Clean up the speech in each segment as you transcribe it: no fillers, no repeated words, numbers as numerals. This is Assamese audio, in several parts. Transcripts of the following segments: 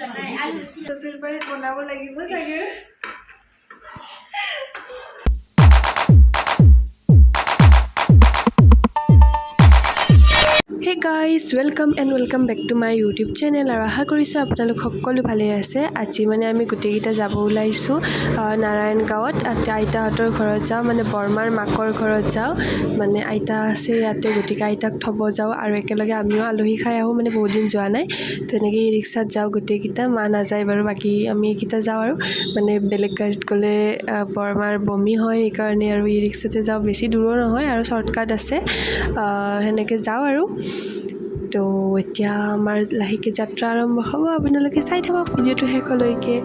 চুচুৰবাৰীত বনাব লাগিব চাগে। Hey guys, welcome and welcome back to my YouTube channel আৰু আশা কৰিছোঁ আপোনালোক সকলো ভালে আছে। আজি মানে আমি গোটেইকেইটা যাব ওলাইছোঁ নাৰায়ণ গাঁৱত। আইতাহঁতৰ ঘৰত যাওঁ, মানে বৰমাৰ মাকৰ ঘৰত যাওঁ, মানে আইতা আছে ইয়াতে, গতিকে আইতাক থ'ব যাওঁ আৰু একেলগে আমিও আলহী খাই আহোঁ, মানে বহুত দিন যোৱা নাই। তেনেকৈ ৰিক্সাত যাওঁ গোটেইকেইটা, মা নাযায় বাৰু, বাকী আমি এইকেইটা যাওঁ আৰু মানে বেলেগ গাড়ীত গ'লে বৰমাৰ বমি হয়, সেইকাৰণে আৰু ই ৰিক্সাতে যাওঁ। বেছি দূৰো নহয় আৰু শ্বৰ্টকাট আছে, সেনেকৈ যাওঁ আৰু। তো এতিয়া আমাৰ লাহেকৈ যাত্ৰা আৰম্ভ হ'ব, আপোনালোকে চাই থাকক ভিডিঅ'টো শেষলৈকে।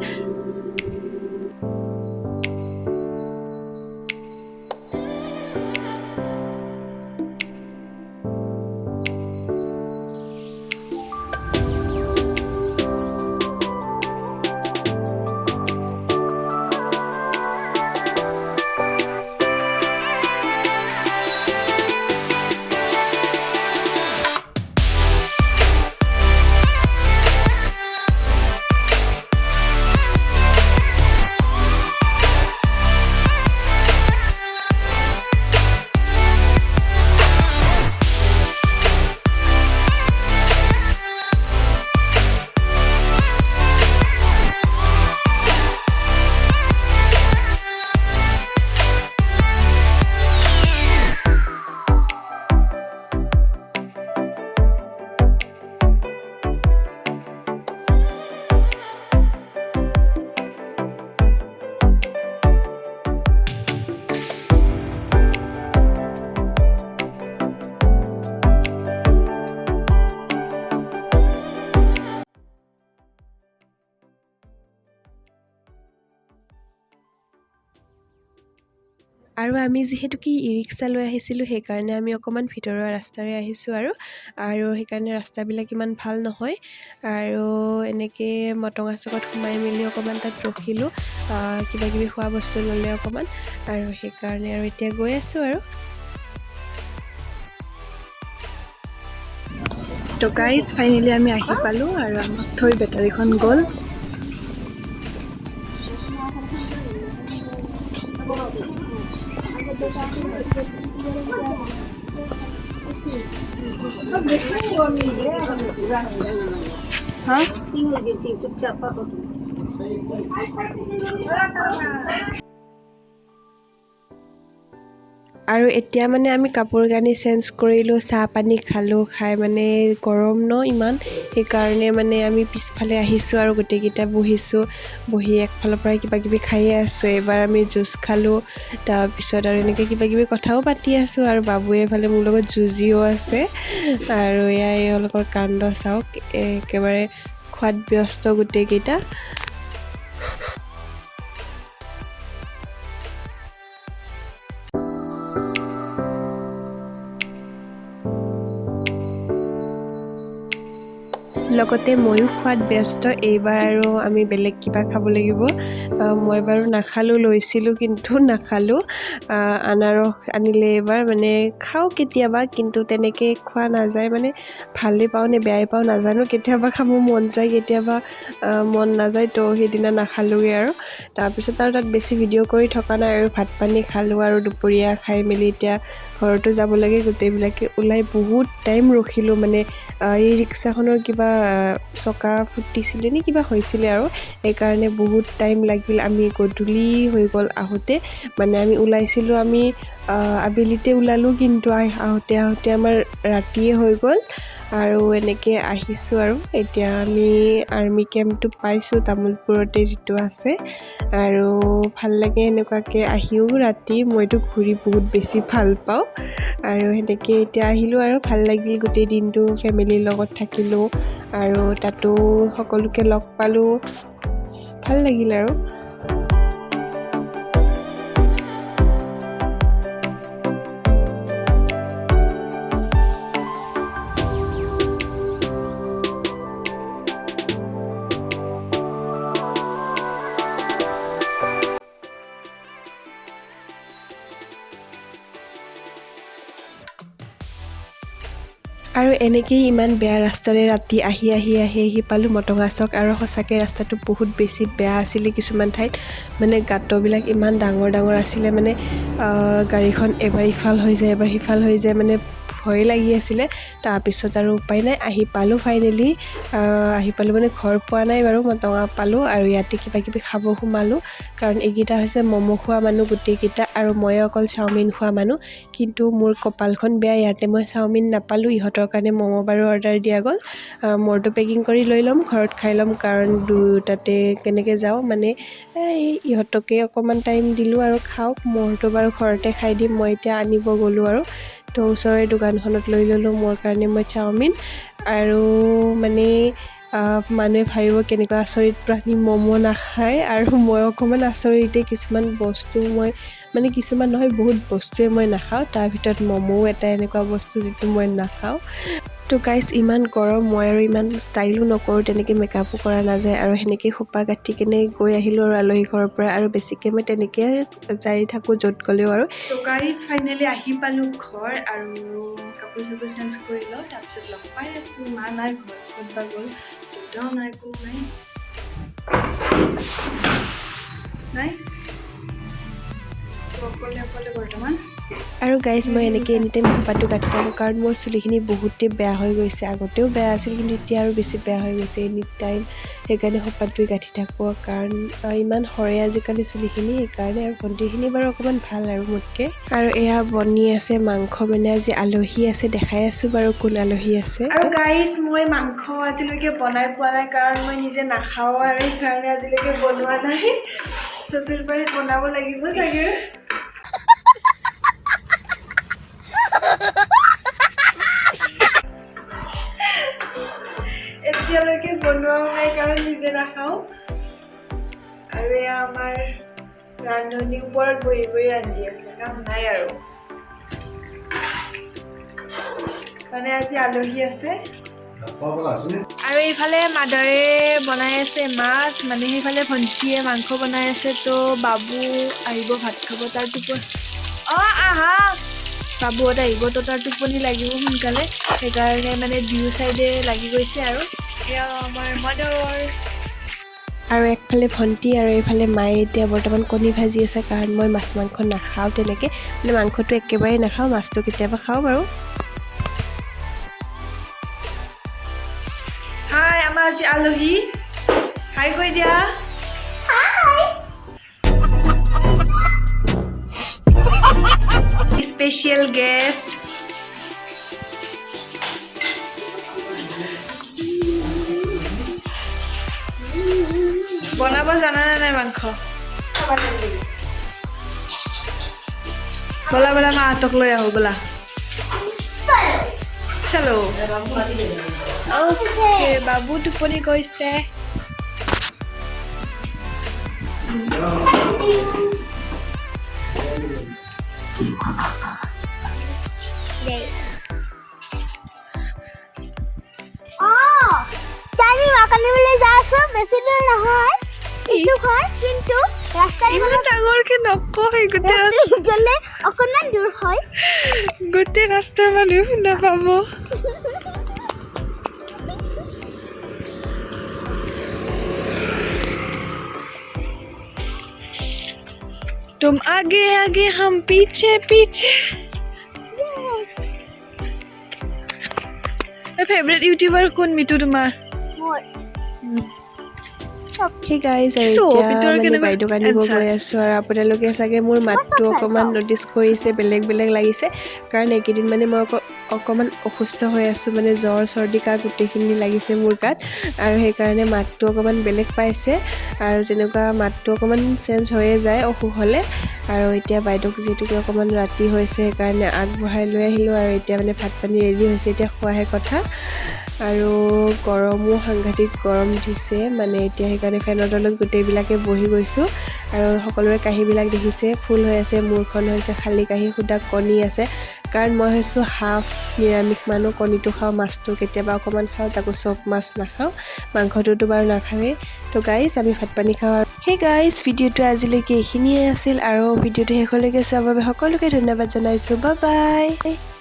আৰু আমি যিহেতু কি ই ৰিক্সা লৈ আহিছিলোঁ, সেইকাৰণে আমি অকণমান ভিতৰুৱা ৰাস্তাৰে আহিছোঁ আৰু সেইকাৰণে ৰাস্তাবিলাক ইমান ভাল নহয়। আৰু এনেকৈ মটঙা চকত সোমাই মেলি অকণমান তাত ৰখিলোঁ, কিবাকিবি খোৱা বস্তু ল'লে অকণমান, আৰু সেইকাৰণে আৰু এতিয়া গৈ আছোঁ আৰু। তো গাইজ ফাইনেলি আমি আহি পালোঁ আৰু আমাক থৈ বেটাৰীখন গ'ল। আৰু এতিয়া মানে আমি কাপোৰ কানি চেঞ্জ কৰিলোঁ, চাহ পানী খালোঁ, খাই মানে গৰম ন ইমান, সেইকাৰণে মানে আমি পিছফালে আহিছোঁ আৰু গোটেইকেইটা বহিছোঁ। বহি একফালৰ পৰাই কিবাকিবি খায়ে আছোঁ। এবাৰ আমি জুচ খালোঁ, তাৰপিছত আৰু এনেকৈ কিবাকিবি কথাও পাতি আছোঁ, আৰু বাবুৱে এইফালে মোৰ লগত যুঁজিও আছে। আৰু এয়া এওঁলোকৰ কাণ্ড চাওক, একেবাৰে খোৱাত ব্যস্ত গোটেইকেইটা। লগতে ময়ো খোৱাত ব্যস্ত। এইবাৰ আৰু আমি বেলেগ কিবা খাব লাগিব। মই বাৰু নাখালোঁ, লৈছিলোঁ কিন্তু নাখালোঁ। আনাৰস আনিলে এইবাৰ, মানে খাওঁ কেতিয়াবা, কিন্তু তেনেকৈ খোৱা নাযায়, মানে ভালেই পাওঁ নে বেয়াই পাওঁ নাজানো। কেতিয়াবা খাব মন যায়, কেতিয়াবা মন নাযায়, তো সেইদিনা নাখালোঁগৈ আৰু। তাৰপিছত আৰু তাত বেছি ভিডিঅ' কৰি থকা নাই আৰু ভাত পানী খালোঁ, আৰু দুপৰীয়া খাই মেলি এতিয়া ঘৰতো যাব লাগে। গোটেইবিলাকে ওলাই বহুত টাইম ৰখিলোঁ, মানে এই ৰিক্সাখনৰ কিবা চকা ফুটিছিলে নে কিবা হৈছিলে, আৰু সেইকাৰণে বহুত টাইম লাগিল। আমি গধূলি হৈ গ'ল আহোঁতে, মানে আমি ওলাইছিলোঁ, আমি আবেলিতে ওলালোঁ, কিন্তু আহোঁতে আমাৰ ৰাতিয়ে হৈ গ'ল। আৰু এনেকৈ আহিছোঁ আৰু এতিয়া আমি আৰ্মি কেম্পটো পাইছোঁ, তামোলপুৰতে যিটো আছে। আৰু ভাল লাগে এনেকুৱাকৈ আহিও ৰাতি, মইতো ঘূৰি বহুত বেছি ভাল পাওঁ। আৰু সেনেকৈ এতিয়া আহিলোঁ, আৰু ভাল লাগিল। গোটেই দিনটো ফেমিলিৰ লগত থাকিলোঁ, আৰু তাতো সকলোকে লগ পালোঁ, ভাল লাগিল আৰু। আৰু এনেকেই ইমান বেয়া ৰাস্তাৰে ৰাতি আহি পালোঁ মটঙা চক আৰু সঁচাকৈ ৰাস্তাটো বহুত বেছি বেয়া আছিলে কিছুমান ঠাইত মানে গাঁতবিলাক ইমান ডাঙৰ আছিলে মানে গাড়ীখন এবাৰ ইফাল হৈ যায় এবাৰ সিফাল হৈ যায় মানে ভয় লাগি আছিলে তাৰপিছত আৰু উপায় নাই আহি পালোঁ ফাইনেলি আহি পালোঁ মানে ঘৰ পোৱা নাই বাৰু মটঙা পালোঁ আৰু ইয়াতে কিবা কিবি খাব সোমালোঁ কাৰণ এইকেইটা হৈছে ম'ম' খোৱা মানুহ গোটেইকেইটা আৰু মই অকল চাওমিন খোৱা মানুহ কিন্তু মোৰ কপালখন বেয়া ইয়াতে মই চাওমিন নাপালোঁ ইহঁতৰ কাৰণে ম'ম' বাৰু অৰ্ডাৰ দিয়া গ'ল মোৰটো পেকিং কৰি লৈ ল'ম ঘৰত খাই ল'ম কাৰণ দুটাতে কেনেকৈ যাওঁ মানে ইহঁতকে অকণমান টাইম দিলোঁ আৰু খাওক মোৰটো বাৰু ঘৰতে খাই দিম মই এতিয়া আনিব গ'লোঁ আৰু তো ওচৰৰে দোকানখনত লৈ ল'লোঁ মোৰ কাৰণে মই চাওমিন আৰু মানে মানুহে ভাবিব কেনেকুৱা আচৰিত প্ৰাণী ম'ম' নাখায় আৰু মই অকণমান আচৰিতে কিছুমান বস্তু মই মানে কিছুমান নহয় বহুত বস্তুৱে মই নাখাওঁ তাৰ ভিতৰত ম'ম'ও এটা এনেকুৱা বস্তু যিটো মই নাখাওঁ তো গাইজ ইমান গৰম মই আৰু ইমান ষ্টাইলো নকৰোঁ তেনেকৈ মেকআপো কৰা নাযায় আৰু সেনেকৈ খোপা কাটি কেনে গৈ আহিলোঁ আৰু আলহী ঘৰৰ পৰা আৰু বেছিকৈ মই তেনেকৈ যাই থাকোঁ য'ত গ'লেও আৰু তো গাইজ ফাইনেলি আহি পালোঁ ঘৰ আৰু কাপোৰ চাপোৰ চেঞ্জ কৰি লওঁ তাৰপিছত লগ পাই আছোঁ মা নাই ঘৰত ক'তবা গ'ল দেউতাও নাই কোনো নাই অকলে বৰ্তমান আৰু গাইজ মই এনেকৈ এনিটাইম খোপাটো কাটি থাকোঁ কাৰণ মোৰ চুলিখিনি বহুতেই বেয়া হৈ গৈছে আগতেও বেয়া আছিল কিন্তু এতিয়া আৰু বেছি বেয়া হৈ গৈছে এনিটাইম সেইকাৰণে খোপাটোৱে কাটি থাকোঁ কাৰণ ইমান সৰে আজিকালি চুলিখিনি সেইকাৰণে আৰু ভণ্টিখিনি বাৰু অকণমান ভাল আৰু মোতকৈ আৰু এয়া বনি আছে মাংস মানে আজি আলহী আছে দেখাই আছোঁ বাৰু কোন আলহী আছে আৰু গাইজ মই মাংস আজিলৈকে বনাই পোৱা নাই কাৰণ মই নিজে নাখাওঁ আৰু সেইকাৰণে আজিলৈকে বনোৱা নাই চচুৰ বাৰীত বনাব লাগিব চাগে এতিয়ালৈকে বনোৱাও নাই কাৰণ নিজে নাখাওঁ আৰু এয়া আমাৰ ৰান্ধনীৰ ওপৰত বহি ৰান্ধি আছে কাম নাই আৰু মানে আজি আলহী আছে আৰু এইফালে মাদাৰে বনাই আছে মাছ মানে সেইফালে ভণ্টিয়ে মাংস বনাই আছে তো বাবু আহিব ভাত খাব তাৰ টোপনি আহা বাবুহঁত আহিব তো তাৰ টোপনি লাগিব সোনকালে সেইকাৰণে মানে দুয়ো চাইডে লাগি গৈছে আৰু এয়া আমাৰ মাদাৰ আৰু একফালে ভণ্টি আৰু এইফালে মায়ে এতিয়া বৰ্তমান কণী ভাজি আছে কাৰণ মই মাছ মাংস নাখাওঁ তেনেকৈ মানে মাংসটো একেবাৰে নাখাওঁ মাছটো কেতিয়াবা খাওঁ বাৰু হাই আমাৰ আজি আলহী হাই কৈ দিয়া স্পেচিয়েল গেষ্ট বনাব জানানে নাই মাংস বলা বলা মাহঁতক লৈ আহো বলা চলো অ'কে বাবু টোপনি গৈছে গোটেই ৰাস্তাৰ মানুহ শুনা পাব तुम आगे आगे हम पीछे पीछे फेवरेट यूट्यूबर कौन मिटू तुम्हार Hey guys, মানে বাইদেউক আনিব গৈ আছোঁ আৰু আপোনালোকে চাগে মোৰ মাতটো অকণমান ন'টিছ কৰিছে বেলেগ লাগিছে কাৰণ এইকেইদিন মানে মই অকণমান অসুস্থ হৈ আছোঁ মানে জ্বৰ চৰ্দি কাহ গোটেইখিনি লাগিছে মোৰ গাত আৰু সেইকাৰণে মাতটো অকণমান বেলেগ পাইছে আৰু তেনেকুৱা মাতটো অকণমান চেঞ্জ হৈয়ে যায় অসুখ হ'লে আৰু এতিয়া বাইদেউক যিহেতুকে অকণমান ৰাতি হৈছে সেইকাৰণে আগবঢ়াই লৈ আহিলোঁ আৰু এতিয়া মানে ভাত পানী ৰেডি হৈছে এতিয়া খোৱাহে কথা আৰু গৰমো সাংঘাতিক গৰম দিছে মানে এতিয়া সেইকাৰণে ফেনৰ তলত গোটেইবিলাকে বহি গৈছোঁ আৰু সকলোৰে কাঁহীবিলাক দেখিছে ফুল হৈ আছে মূৰখন হৈছে খালী কাঁহী সুদা কণী আছে কাৰণ মই হৈছোঁ হাফ নিৰামিষ মানুহ কণীটো খাওঁ মাছটো কেতিয়াবা অকণমান খাওঁ তাকো চব মাছ নাখাওঁ মাংসটোতো বাৰু নাখাওঁৱেই তো গাইজ আমি ভাত পানী খাওঁ আৰু সেই গাইজ ভিডিঅ'টো আজিলৈকে এইখিনিয়ে আছিল আৰু ভিডিঅ'টো শেষলৈকে চোৱাৰ বাবে সকলোকে ধন্যবাদ জনাইছোঁ বাই বাই